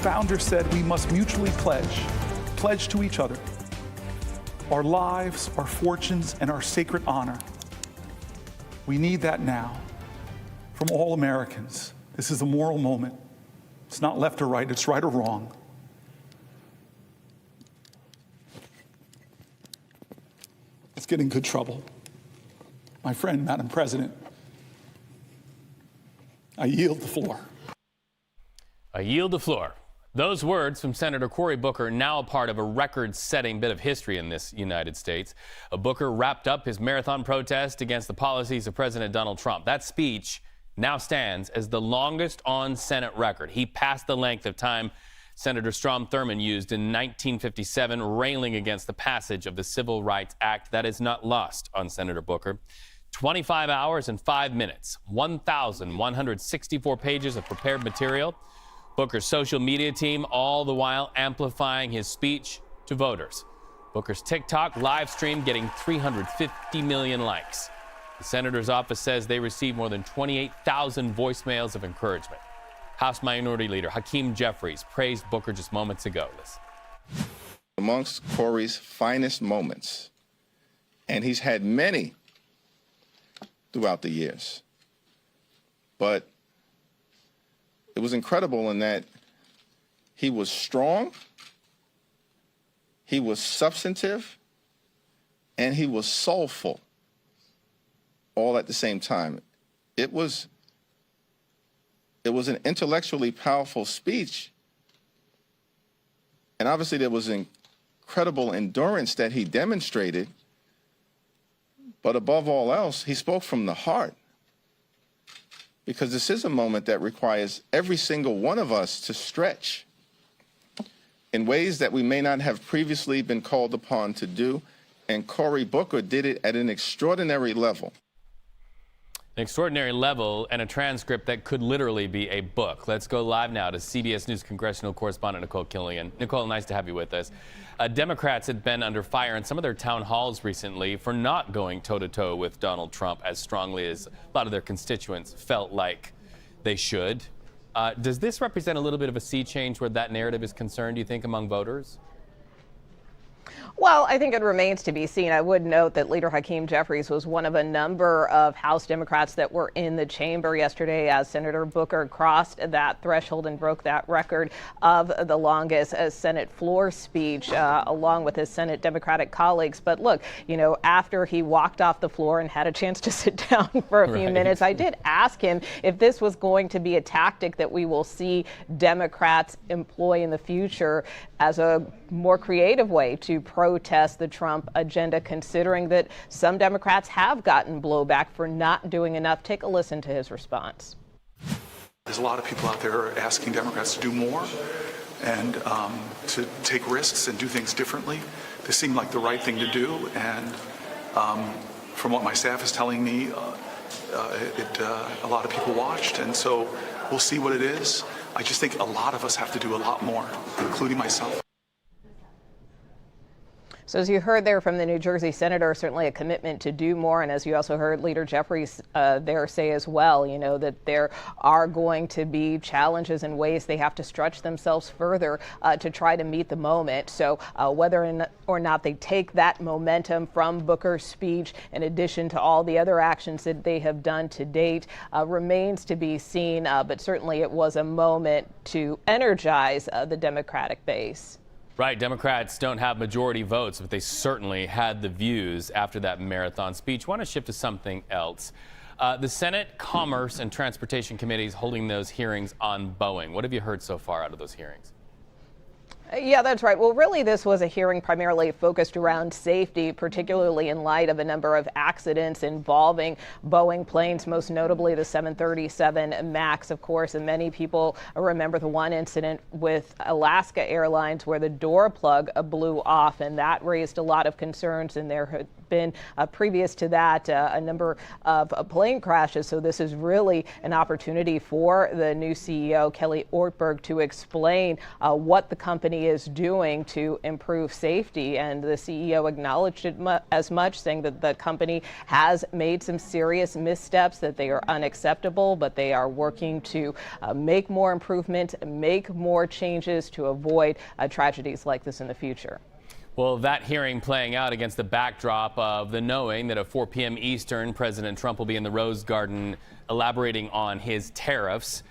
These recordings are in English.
founder said we must mutually pledge to each other our lives, our fortunes, and our sacred honor. We need that now from all Americans. This is a moral moment. It's not left or right, it's right or wrong. Let's get in good trouble. My friend, Madam President, I yield the floor. I yield the floor. Those words from Senator Cory Booker, now a part of a record-setting bit of history in this United States. Booker wrapped up his marathon protest against the policies of President Donald Trump. That speech now stands as the longest on Senate record. He passed the length of time Senator Strom Thurmond used in 1957, railing against the passage of the Civil Rights Act. That is not lost on Senator Booker. 25 hours and 5 minutes, 1,164 pages of prepared material. Booker's social media team all the while amplifying his speech to voters. Booker's TikTok live stream getting 350 million likes. The senator's office says they received more than 28,000 voicemails of encouragement. House Minority Leader Hakeem Jeffries praised Booker just moments ago. Listen. Amongst Cory's finest moments, and he's had many throughout the years, but it was incredible in that he was strong, he was substantive, and he was soulful all at the same time. It was an intellectually powerful speech, and obviously there was incredible endurance that he demonstrated, but above all else, he spoke from the heart. Because this is a moment that requires every single one of us to stretch in ways that we may not have previously been called upon to do. And Cory Booker did it at an extraordinary level. An extraordinary level and a transcript that could literally be a book. Let's go live now to CBS News congressional correspondent Nikole Killion. Nikole, nice to have you with us. Democrats had been under fire in some of their town halls recently for not going toe-to-toe with Donald Trump as strongly as a lot of their constituents felt like they should. Does this represent a little bit of a sea change where that narrative is concerned, do you think, among voters? Well, I think it remains to be seen. I would note that Leader Hakeem Jeffries was one of a number of House Democrats that were in the chamber yesterday as Senator Booker crossed that threshold and broke that record of the longest Senate floor speech, along with his Senate Democratic colleagues. But look, you know, after he walked off the floor and had a chance to sit down for a few minutes, I did ask him if this was going to be a tactic that we will see Democrats employ in the future as a more creative way to protest the Trump agenda, considering that some Democrats have gotten blowback for not doing enough. Take a listen to his response. There's a lot of people out there asking Democrats to do more and to take risks and do things differently. This seemed like the right thing to do, and from what my staff is telling me, a lot of people watched, and so we'll see what it is. I just think a lot of us have to do a lot more, including myself. So as you heard there from the New Jersey senator, certainly a commitment to do more. And as you also heard Leader Jeffries there say as well, you know, that there are going to be challenges and ways they have to stretch themselves further to try to meet the moment. So whether or not they take that momentum from Booker's speech, in addition to all the other actions that they have done to date, remains to be seen. But certainly it was a moment to energize the Democratic base. Right. Democrats don't have majority votes, but they certainly had the views after that marathon speech. I want to shift to something else. The Senate Commerce and Transportation Committee is holding those hearings on Boeing. What have you heard so far out of those hearings? Yeah, that's right. Well, really, this was a hearing primarily focused around safety, particularly in light of a number of accidents involving Boeing planes, most notably the 737 MAX, of course. And many people remember the one incident with Alaska Airlines where the door plug blew off, and that raised a lot of concerns, and there had been previous to that a number of plane crashes. So this is really an opportunity for the new CEO, Kelly Ortberg, to explain what the company is doing to improve safety. And the CEO acknowledged it as much, saying that the company has made some serious missteps, that they are unacceptable, but they are working to make more improvement, make more changes to avoid tragedies like this in the future. Well, that hearing playing out against the backdrop of the knowing that at 4 p.m. Eastern, President Trump will be in the Rose Garden elaborating on his tariffs.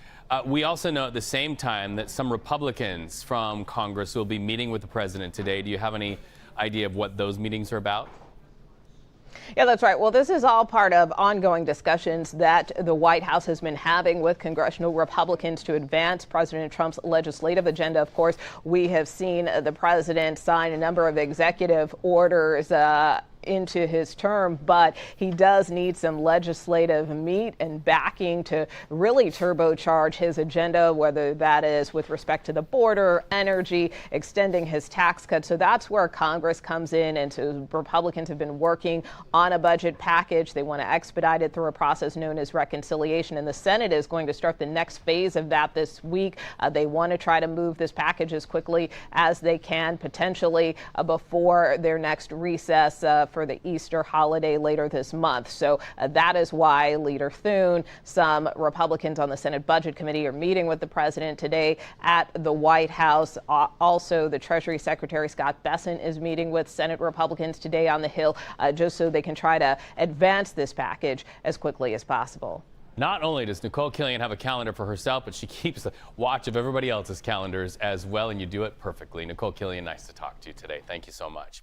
We also know at the same time that some Republicans from Congress will be meeting with the president today. Do you have any idea of what those meetings are about? Yeah, that's right. Well, this is all part of ongoing discussions that the White House has been having with congressional Republicans to advance President Trump's legislative agenda. Of course, we have seen the president sign a number of executive orders into his term, but he does need some legislative meat and backing to really turbocharge his agenda, whether that is with respect to the border, energy, extending his tax cuts. So that's where Congress comes in, and so Republicans have been working on a budget package. They want to expedite it through a process known as reconciliation, and the Senate is going to start the next phase of that this week. They want to try to move this package as quickly as they can, potentially before their next recess for the Easter holiday later this month. So that is why Leader Thune, some Republicans on the Senate Budget Committee, are meeting with the president today at the White House. Also, the Treasury Secretary Scott Bessent is meeting with Senate Republicans today on the Hill, just so they can try to advance this package as quickly as possible. Not only does Nikole Killion have a calendar for herself, but she keeps a watch of everybody else's calendars as well, and you do it perfectly. Nikole Killion, nice to talk to you today. Thank you so much.